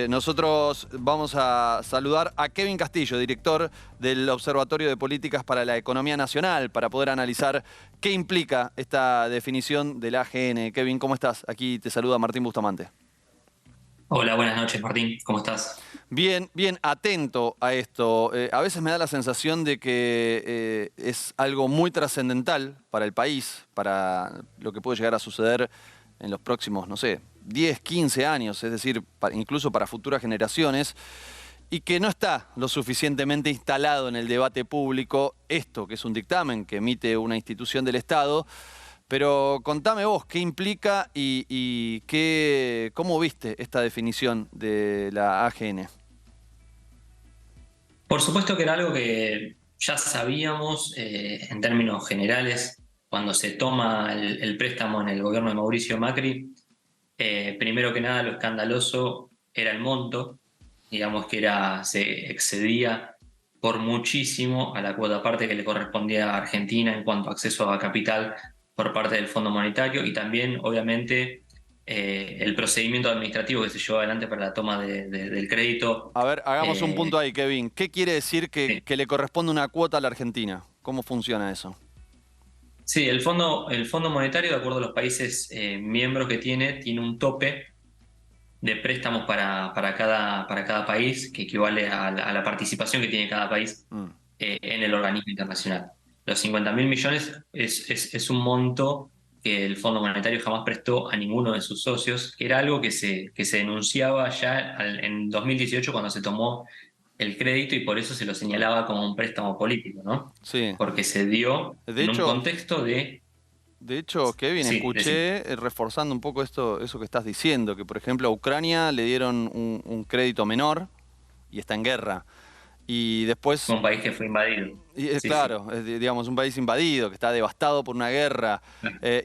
Nosotros vamos a saludar a Kevin Castillo, director del Observatorio de Políticas para la Economía Nacional, para poder analizar qué implica esta definición del AGN. Kevin, ¿cómo estás? Aquí te saluda Martín Bustamante. Hola, buenas noches, Martín. ¿Cómo estás? Bien, bien, atento a esto. A veces me da la sensación de que es algo muy trascendental para el país, para lo que puede llegar a suceder en los próximos, no sé, 10, 15 años, es decir, incluso para futuras generaciones, y que no está lo suficientemente instalado en el debate público esto, que es un dictamen que emite una institución del Estado. Pero contame vos, ¿qué implica y cómo viste esta definición de la AGN? Por supuesto que era algo que ya sabíamos en términos generales cuando se toma el préstamo en el gobierno de Mauricio Macri. Primero que nada, lo escandaloso era el monto, digamos que se excedía por muchísimo a la cuota parte que le correspondía a Argentina en cuanto a acceso a capital por parte del Fondo Monetario y también, obviamente, el procedimiento administrativo que se llevó adelante para la toma del crédito. A ver, hagamos un eh, punto ahí, Kevin. ¿Qué quiere decir que le corresponde una cuota a la Argentina? ¿Cómo funciona eso? Sí, el Fondo Monetario, de acuerdo a los países miembros que tiene un tope de préstamos para cada país, que equivale a la participación que tiene cada país Mm. en el organismo internacional. Los 50.000 millones es un monto que el Fondo Monetario jamás prestó a ninguno de sus socios, que era algo que se denunciaba ya en 2018 cuando se tomó el crédito y por eso se lo señalaba como un préstamo político, ¿no? Sí. Porque se dio De en un hecho, contexto de... Kevin, Sí, decir. escuché, reforzando un poco eso que estás diciendo, que por ejemplo a Ucrania le dieron un crédito menor y está en guerra. Y después Un país que fue invadido. y, Sí, sí. claro, es, digamos, un país invadido, que está devastado por una guerra.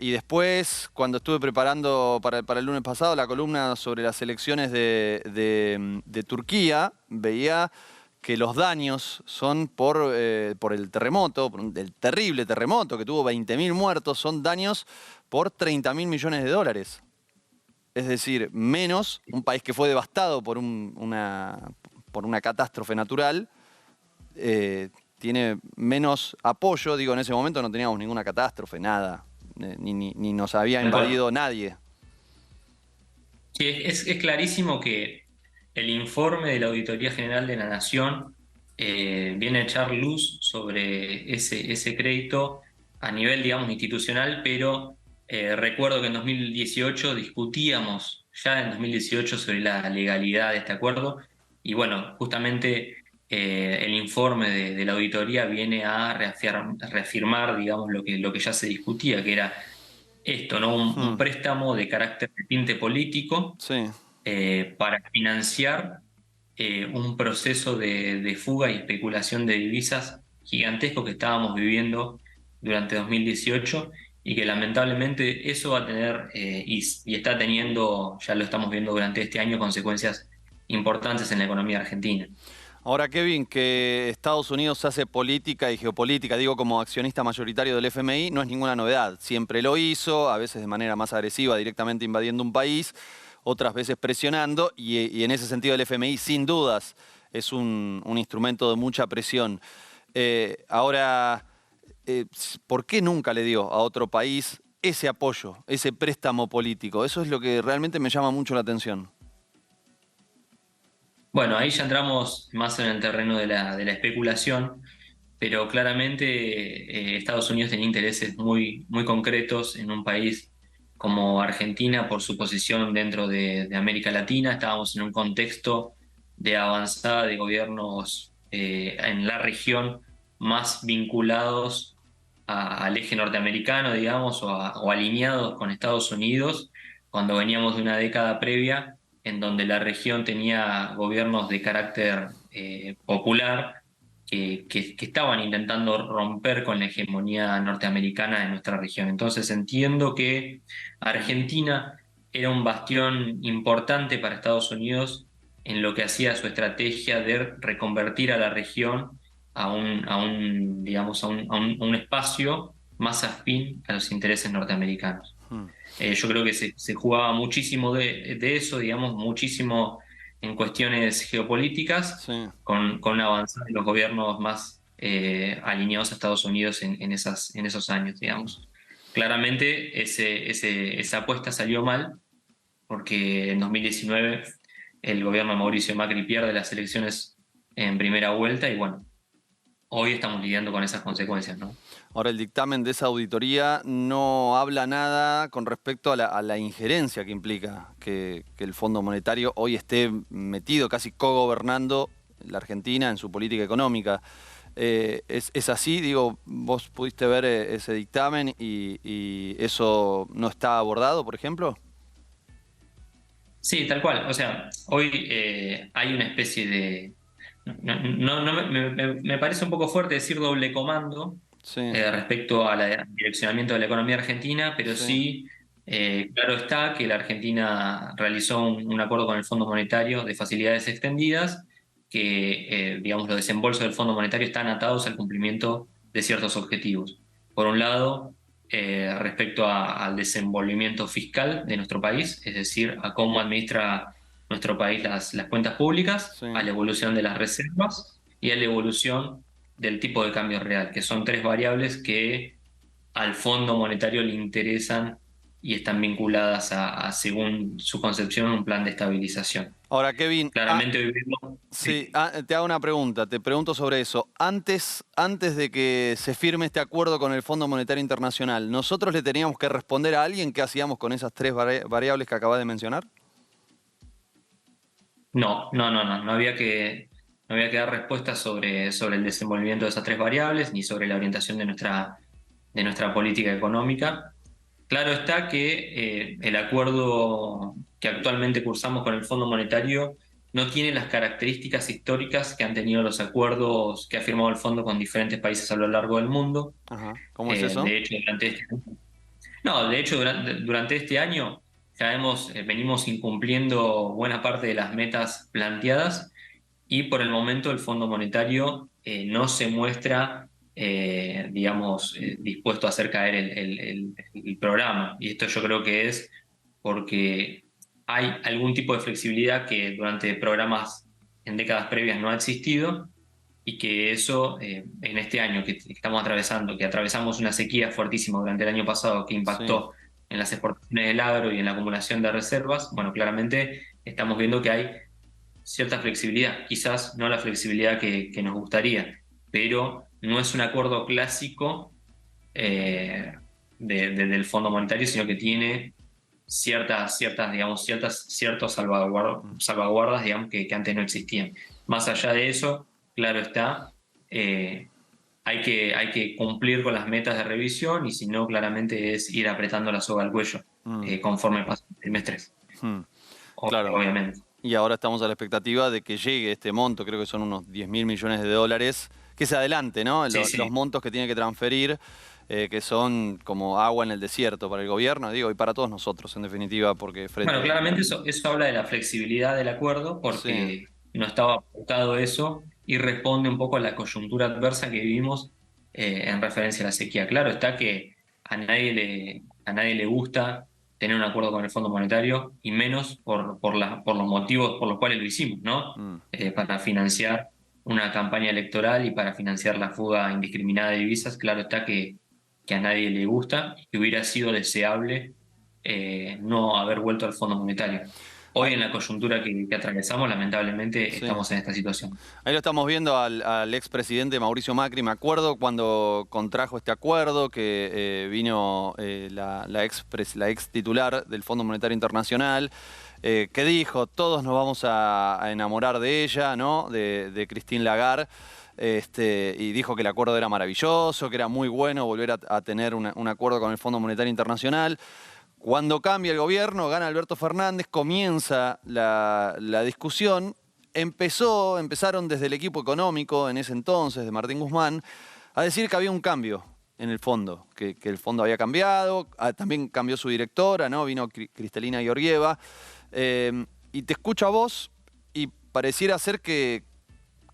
Y después, cuando estuve preparando para el lunes pasado la columna sobre las elecciones de Turquía, veía que los daños son por el terremoto, el terrible terremoto que tuvo 20.000 muertos, son daños por 30.000 millones de dólares. Es decir, menos un país que fue devastado por una catástrofe natural eh, tiene menos apoyo. Digo, en ese momento no teníamos ninguna catástrofe, nada, ni nos había Tal cual. invadido nadie. Sí, es clarísimo que el informe de la Auditoría General de la Nación viene a echar luz sobre ese crédito a nivel, digamos, institucional, pero recuerdo que en 2018 discutíamos ya en 2018 sobre la legalidad de este acuerdo y bueno, justamente el informe de la auditoría viene a reafirmar, digamos, lo que ya se discutía, que era esto, ¿no? Un Hmm, préstamo de carácter de tinte político sí. para financiar un proceso de fuga y especulación de divisas gigantesco que estábamos viviendo durante 2018 y que lamentablemente eso va a tener y está teniendo, ya lo estamos viendo durante este año, consecuencias importantes en la economía argentina. Ahora, Kevin, que Estados Unidos hace política y geopolítica, digo, como accionista mayoritario del FMI, no es ninguna novedad. Siempre lo hizo, a veces de manera más agresiva, directamente invadiendo un país, otras veces presionando, y en ese sentido el FMI, sin dudas, es un instrumento de mucha presión. Ahora, ¿por qué nunca le dio a otro país ese apoyo, ese préstamo político? Eso es lo que realmente me llama mucho la atención. Bueno, ahí ya entramos más en el terreno de la especulación, pero claramente Estados Unidos tenía intereses muy, muy concretos en un país como Argentina por su posición dentro de América Latina. Estábamos en un contexto de avanzada de gobiernos en la región más vinculados al eje norteamericano, digamos, o alineados con Estados Unidos, cuando veníamos de una década previa en donde la región tenía gobiernos de carácter popular que estaban intentando romper con la hegemonía norteamericana en nuestra región. Entonces entiendo que Argentina era un bastión importante para Estados Unidos en lo que hacía su estrategia de reconvertir a la región digamos, a un espacio más afín a los intereses norteamericanos. Hmm. Yo creo que se jugaba muchísimo de eso, digamos, muchísimo en cuestiones geopolíticas, Sí. con una avanzada de los gobiernos más alineados a Estados Unidos en esos años, digamos. Claramente esa apuesta salió mal porque en 2019 el gobierno de Mauricio Macri pierde las elecciones en primera vuelta y bueno, hoy estamos lidiando con esas consecuencias, ¿no? Ahora, el dictamen de esa auditoría no habla nada con respecto a la injerencia que implica que el Fondo Monetario hoy esté metido, casi cogobernando la Argentina en su política económica. Es así, digo, vos pudiste ver ese dictamen y eso no está abordado, por ejemplo. Sí, tal cual. O sea, hoy hay una especie de... me parece un poco fuerte decir doble comando Sí, respecto al direccionamiento de la economía argentina, pero sí, sí, claro está que la Argentina realizó un acuerdo con el Fondo Monetario de facilidades extendidas, que, digamos, los desembolsos del Fondo Monetario están atados al cumplimiento de ciertos objetivos. Por un lado, respecto al desenvolvimiento fiscal de nuestro país, es decir, a cómo administra nuestro país las cuentas públicas, sí. a la evolución de las reservas y a la evolución del tipo de cambio real, que son tres variables que al Fondo Monetario le interesan y están vinculadas según su concepción, un plan de estabilización. Ahora, Kevin, Claramente hoy vemos... sí, te hago una pregunta, te pregunto sobre eso. Antes de que se firme este acuerdo con el Fondo Monetario Internacional, ¿nosotros le teníamos que responder a alguien qué hacíamos con esas tres variables que acabas de mencionar? No había que dar respuestas sobre el desenvolvimiento de esas tres variables ni sobre la orientación de nuestra política económica. Claro está que el acuerdo que actualmente cursamos con el Fondo Monetario no tiene las características históricas que han tenido los acuerdos que ha firmado el fondo con diferentes países a lo largo del mundo. Ajá, ¿cómo es eso? De hecho, de hecho, durante este año ya venimos incumpliendo buena parte de las metas planteadas y por el momento el Fondo Monetario no se muestra, digamos, dispuesto a hacer caer el programa. Y esto yo creo que es porque hay algún tipo de flexibilidad que durante programas en décadas previas no ha existido y que eso en este año que estamos atravesando, que atravesamos una sequía fuertísima durante el año pasado que Sí. impactó en las exportaciones del agro y en la acumulación de reservas, bueno, claramente estamos viendo que hay cierta flexibilidad, quizás no la flexibilidad que nos gustaría, pero no es un acuerdo clásico eh, del Fondo Monetario, sino que tiene digamos, ciertos salvaguardas, digamos, que antes no existían. Más allá de eso, claro está, eh, hay que cumplir con las metas de revisión y si no, claramente es ir apretando la soga al cuello Mm, conforme pasan los trimestres, mm, claro. obviamente. Y ahora estamos a la expectativa de que llegue este monto, creo que son unos 10.000 millones de dólares, que se adelante, ¿no? Sí, Los sí. montos que tiene que transferir, que son como agua en el desierto para el gobierno, digo, y para todos nosotros, en definitiva, porque Bueno, frente... claramente eso habla de la flexibilidad del acuerdo Sí, porque no estaba apuntado eso y responde un poco a la coyuntura adversa que vivimos en referencia a la sequía. Claro está que a nadie le gusta tener un acuerdo con el Fondo Monetario y menos por los motivos por los cuales lo hicimos, ¿no? mm. Para financiar una campaña electoral y para financiar la fuga indiscriminada de divisas, claro está que a nadie le gusta y que hubiera sido deseable no haber vuelto al Fondo Monetario. Ah, Hoy en la coyuntura que atravesamos, lamentablemente, sí. estamos en esta situación. Ahí lo estamos viendo al expresidente Mauricio Macri. Me acuerdo cuando contrajo este acuerdo, que vino la ex titular del Fondo Monetario Internacional, que dijo, todos nos vamos a enamorar de ella, ¿no? De Christine Lagarde. Y dijo que el acuerdo era maravilloso, que era muy bueno volver a tener un acuerdo con el Fondo Monetario Internacional. Cuando cambia el gobierno, gana Alberto Fernández, comienza la discusión. Empezaron desde el equipo económico en ese entonces, de Martín Guzmán, a decir que había un cambio en el fondo, que el fondo había cambiado, también cambió su directora, ¿no? Vino Cristalina Georgieva. Y te escucho a vos y pareciera ser que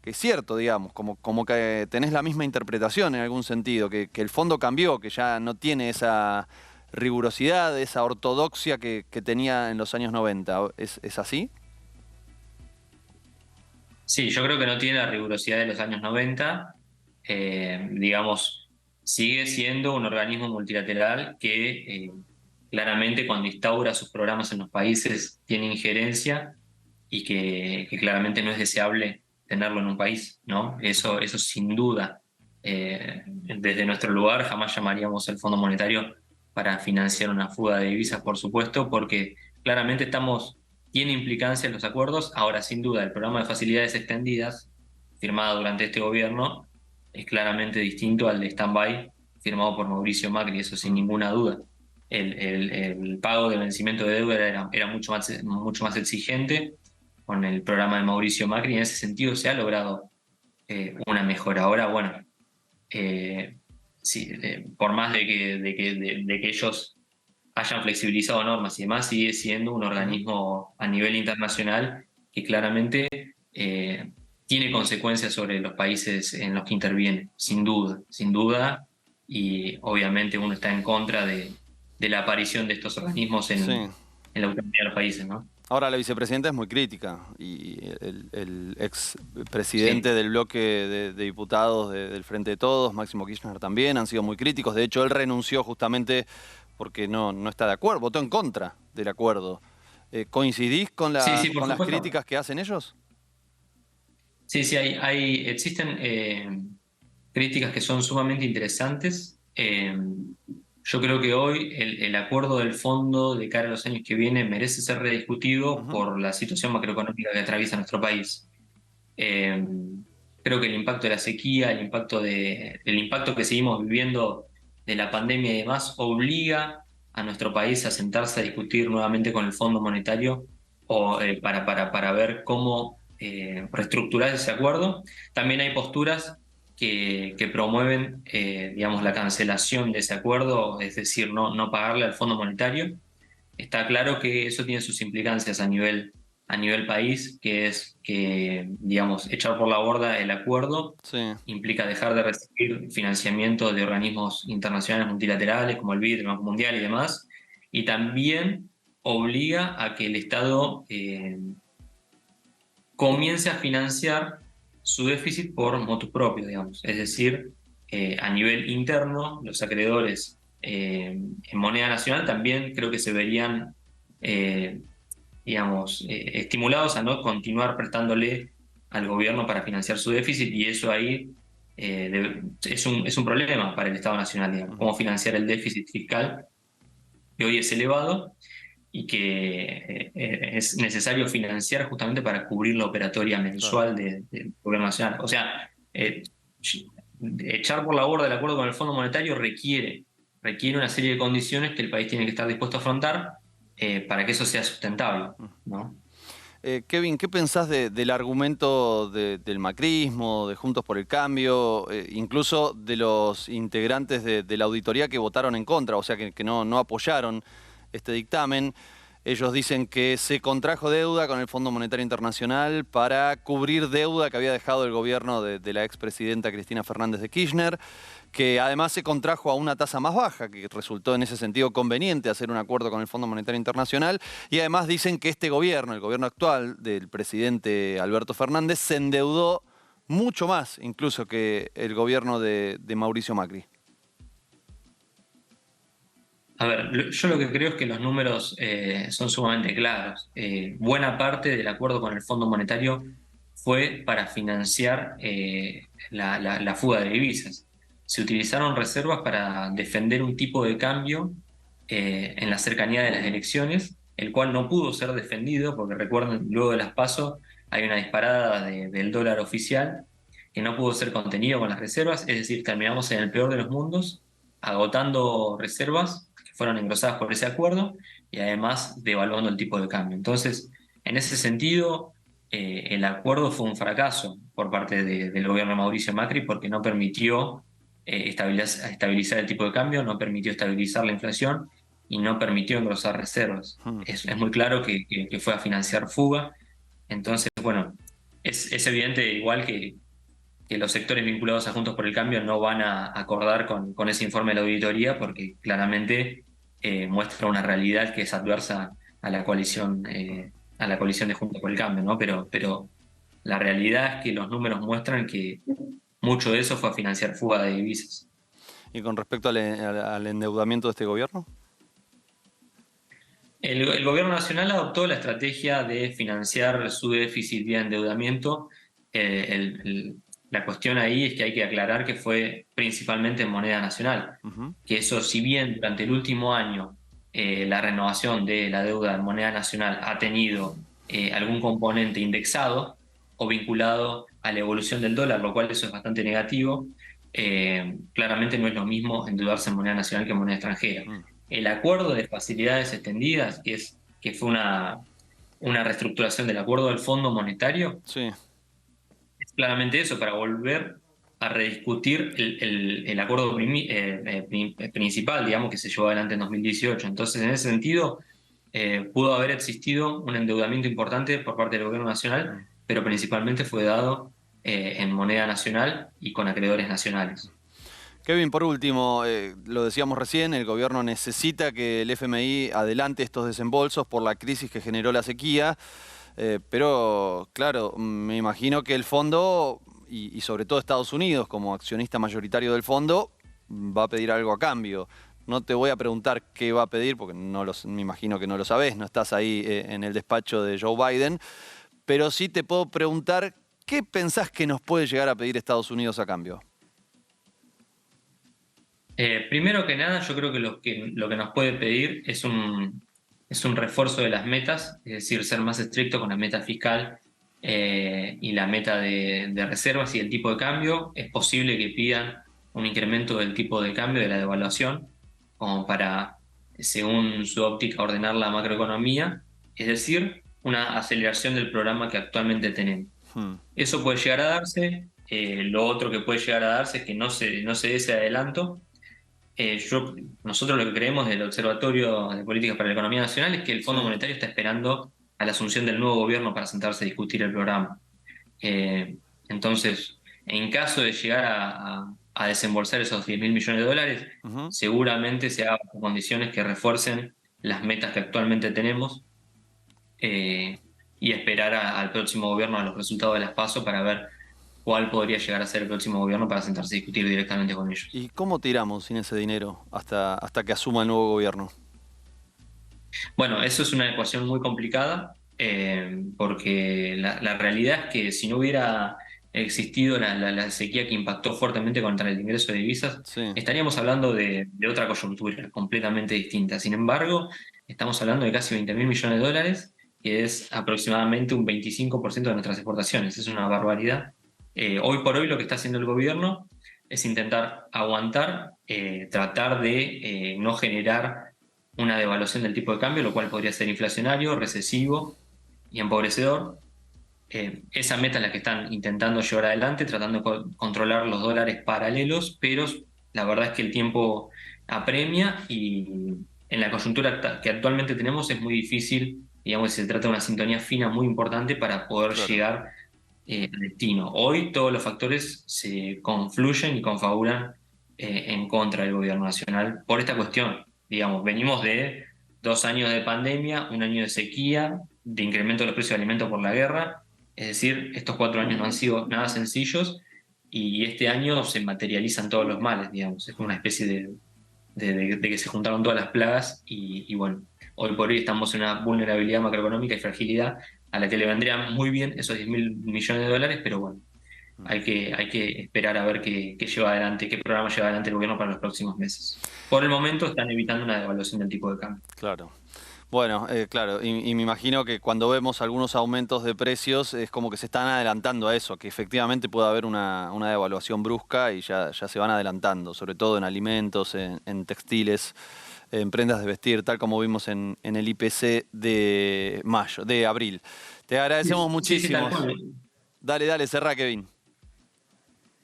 es cierto, digamos, como que tenés la misma interpretación en algún sentido, que el fondo cambió, que ya no tiene esa rigurosidad, esa ortodoxia que tenía en los años 90. ¿Es así? Sí, yo creo que no tiene la rigurosidad de los años 90. Digamos, sigue siendo un organismo multilateral que claramente cuando instaura sus programas en los países tiene injerencia y que claramente no es deseable tenerlo en un país, ¿no? Eso sin duda. Desde nuestro lugar jamás llamaríamos al Fondo Monetario para financiar una fuga de divisas, por supuesto, porque claramente tiene implicancia en los acuerdos. Ahora, sin duda, el programa de facilidades extendidas, firmado durante este gobierno, es claramente distinto al de stand-by firmado por Mauricio Macri, eso sin ninguna duda. El pago de vencimiento de deuda era mucho más exigente con el programa de Mauricio Macri, y en ese sentido se ha logrado una mejora. Ahora, bueno, eh, sí, por más de que ellos hayan flexibilizado normas y demás, sigue siendo un Ujú. organismo a nivel internacional que claramente eh, tiene consecuencias sobre los países en los que interviene, sin duda, y obviamente uno está en contra de la aparición de estos organismos Sí. en la autonomía de los países, ¿no? Ahora la vicepresidenta es muy crítica y el ex presidente Sí. del bloque de diputados del Frente de Todos, Máximo Kirchner, también han sido muy críticos. De hecho, él renunció justamente porque no está de acuerdo, votó en contra del acuerdo. ¿Coincidís con Sí, sí, por con las supuesto. críticas que hacen ellos? Sí, sí, existen críticas que son sumamente interesantes. Yo creo que hoy el acuerdo del fondo de cara a los años que vienen merece ser rediscutido Ujú. por la situación macroeconómica que atraviesa nuestro país. Eh, Creo que el impacto de la sequía, el impacto que seguimos viviendo de la pandemia y demás, obliga a nuestro país a sentarse a discutir nuevamente con el Fondo Monetario para ver cómo reestructurar ese acuerdo. También hay posturas que promueven, digamos, la cancelación de ese acuerdo, es decir, no pagarle al Fondo Monetario. Está claro que eso tiene sus implicancias a nivel país, que es que, digamos, echar por la borda el acuerdo Sí. implica dejar de recibir financiamiento de organismos internacionales multilaterales como el BID, el Banco Mundial y demás, y también obliga a que el Estado comience a financiar su déficit por motu propio, digamos. Es decir, a nivel interno, los acreedores en moneda nacional también creo que se verían, eh, digamos, estimulados a no continuar prestándole al gobierno para financiar su déficit, y eso ahí es un problema para el Estado Nacional, digamos, Ujú. cómo financiar el déficit fiscal, que hoy es elevado y que es necesario financiar justamente para cubrir la operatoria Claro. mensual del gobierno nacional. O sea, echar por la borda el acuerdo con el Fondo Monetario requiere una serie de condiciones que el país tiene que estar dispuesto a afrontar para que eso sea sustentable, ¿no? Kevin, ¿qué pensás del argumento del macrismo, de Juntos por el Cambio, incluso de los integrantes de la auditoría que votaron en contra, o sea, que no apoyaron este dictamen? Ellos dicen que se contrajo deuda con el Fondo Monetario Internacional para cubrir deuda que había dejado el gobierno de la expresidenta Cristina Fernández de Kirchner, que además se contrajo a una tasa más baja, que resultó en ese sentido conveniente hacer un acuerdo con el Fondo Monetario Internacional, y además dicen que este gobierno, el gobierno actual del presidente Alberto Fernández, se endeudó mucho más incluso que el gobierno de Mauricio Macri. A ver, yo lo que creo es que los números son sumamente claros. Buena parte del acuerdo con el Fondo Monetario fue para financiar la fuga de divisas. Se utilizaron reservas para defender un tipo de cambio en la cercanía de las elecciones, el cual no pudo ser defendido, porque recuerden, luego de las PASO hay una disparada del dólar oficial que no pudo ser contenido con las reservas, es decir, terminamos en el peor de los mundos, agotando reservas fueron engrosadas por ese acuerdo y además devaluando el tipo de cambio. Entonces, en ese sentido, el acuerdo fue un fracaso por parte del gobierno de Mauricio Macri porque no permitió estabilizar el tipo de cambio, no permitió estabilizar la inflación y no permitió engrosar reservas. Hmm. Es muy claro que fue a financiar fuga. Entonces, bueno, es evidente igual que los sectores vinculados a Juntos por el Cambio no van a acordar con ese informe de la auditoría porque claramente muestra una realidad que es adversa a la coalición de Juntos por el Cambio, ¿no? Pero la realidad es que los números muestran que mucho de eso fue a financiar fuga de divisas. ¿Y con respecto al endeudamiento de este gobierno? El gobierno nacional adoptó la estrategia de financiar su déficit vía endeudamiento. Eh, el- el- la cuestión ahí es que hay que aclarar que fue principalmente en moneda nacional, Ujú. que eso, si bien durante el último año la renovación de la deuda en moneda nacional ha tenido algún componente indexado o vinculado a la evolución del dólar, lo cual eso es bastante negativo, claramente no es lo mismo endeudarse en moneda nacional que en moneda extranjera. Mm. El acuerdo de facilidades extendidas, que fue una reestructuración del acuerdo del Fondo Monetario, Sí. es claramente eso, para volver a rediscutir el acuerdo principal, digamos, que se llevó adelante en 2018. Entonces, en ese sentido, pudo haber existido un endeudamiento importante por parte del gobierno nacional, Mm. pero principalmente fue dado en moneda nacional y con acreedores nacionales. Kevin, por último, lo decíamos recién, el gobierno necesita que el FMI adelante estos desembolsos por la crisis que generó la sequía, pero claro, me imagino que el fondo, y sobre todo Estados Unidos como accionista mayoritario del fondo, va a pedir algo a cambio. No te voy a preguntar qué va a pedir, porque me imagino que no lo sabés, no estás ahí en el despacho de Joe Biden, pero sí te puedo preguntar, ¿qué pensás que nos puede llegar a pedir Estados Unidos a cambio? Primero que nada, yo creo que lo que nos puede pedir es un refuerzo de las metas, es decir, ser más estricto con la meta fiscal y la meta de reservas y el tipo de cambio. Es posible que pidan un incremento del tipo de cambio, de la devaluación, como para, según su óptica, ordenar la macroeconomía, es decir, una aceleración del programa que actualmente tenemos. Hmm. Eso puede llegar a darse. Lo otro que puede llegar a darse es que no se dé ese adelanto. Nosotros lo que creemos del Observatorio de Políticas para la Economía Nacional es que el Sí. Fondo Monetario está esperando a la asunción del nuevo gobierno para sentarse a discutir el programa. Eh, entonces, en caso de llegar a desembolsar esos 10.000 millones de dólares, Ujú. seguramente se haga con condiciones que refuercen las metas que actualmente tenemos eh, y esperar al próximo gobierno, a los resultados de las PASO para ver cuál podría llegar a ser el próximo gobierno para sentarse a discutir directamente con ellos. ¿Y cómo tiramos sin ese dinero hasta que asuma el nuevo gobierno? Bueno, eso es una ecuación muy complicada porque la realidad es que si no hubiera existido la sequía que impactó fuertemente contra el ingreso de divisas, Sí. estaríamos hablando de otra coyuntura completamente distinta. Sin embargo, estamos hablando de casi 20.000 millones de dólares, que es aproximadamente un 25% de nuestras exportaciones. Es una barbaridad. Hoy por hoy lo que está haciendo el gobierno es intentar aguantar, tratar de no generar una devaluación del tipo de cambio, lo cual podría ser inflacionario, recesivo y empobrecedor. Esa meta es la que están intentando llevar adelante, tratando de controlar los dólares paralelos, pero la verdad es que el tiempo apremia y en la coyuntura que actualmente tenemos es muy difícil, digamos, se trata de una sintonía fina muy importante para poder Claro. llegar al destino. Hoy todos los factores se confluyen y confabulan en contra del gobierno nacional por esta cuestión. Digamos, venimos de 2 años de pandemia, un año de sequía, de incremento de los precios de alimentos por la guerra. Es decir, estos 4 años no han sido nada sencillos y este año se materializan todos los males, digamos. Es como una Mm. especie de que se juntaron todas las plagas y bueno, hoy por hoy estamos en una vulnerabilidad macroeconómica y fragilidad a la que le vendrían muy bien esos 10.000 millones de dólares, pero bueno, hay que esperar a ver qué lleva adelante, qué programa lleva adelante el gobierno para los próximos meses. Por el momento están evitando una devaluación del tipo de cambio. Claro. Bueno, claro, y me imagino que cuando vemos algunos aumentos de precios es como que se están adelantando a eso, que efectivamente puede haber una devaluación brusca y ya se van adelantando, sobre todo en alimentos, en textiles, en prendas de vestir, tal como vimos en el IPC de mayo, de abril. Te agradecemos Sí, sí, tal muchísimo. cual. Dale, cerrá, Kevin.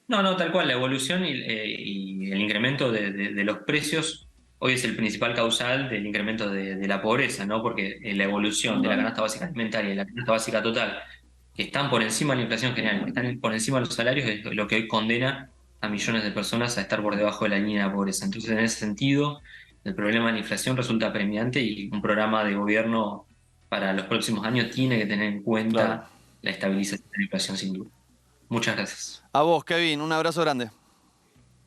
No, no, tal cual, la evolución y el incremento de los precios hoy es el principal causal del incremento de la pobreza, ¿no? Porque la evolución de la canasta básica alimentaria y la canasta básica total, que están por encima de la inflación general, que están por encima de los salarios, es lo que hoy condena a millones de personas a estar por debajo de la línea de la pobreza. Entonces, en ese sentido, el problema de la inflación resulta apremiante y un programa de gobierno para los próximos años tiene que tener en Claro. cuenta la estabilización de la inflación sin duda. Muchas gracias. A vos, Kevin, un abrazo grande.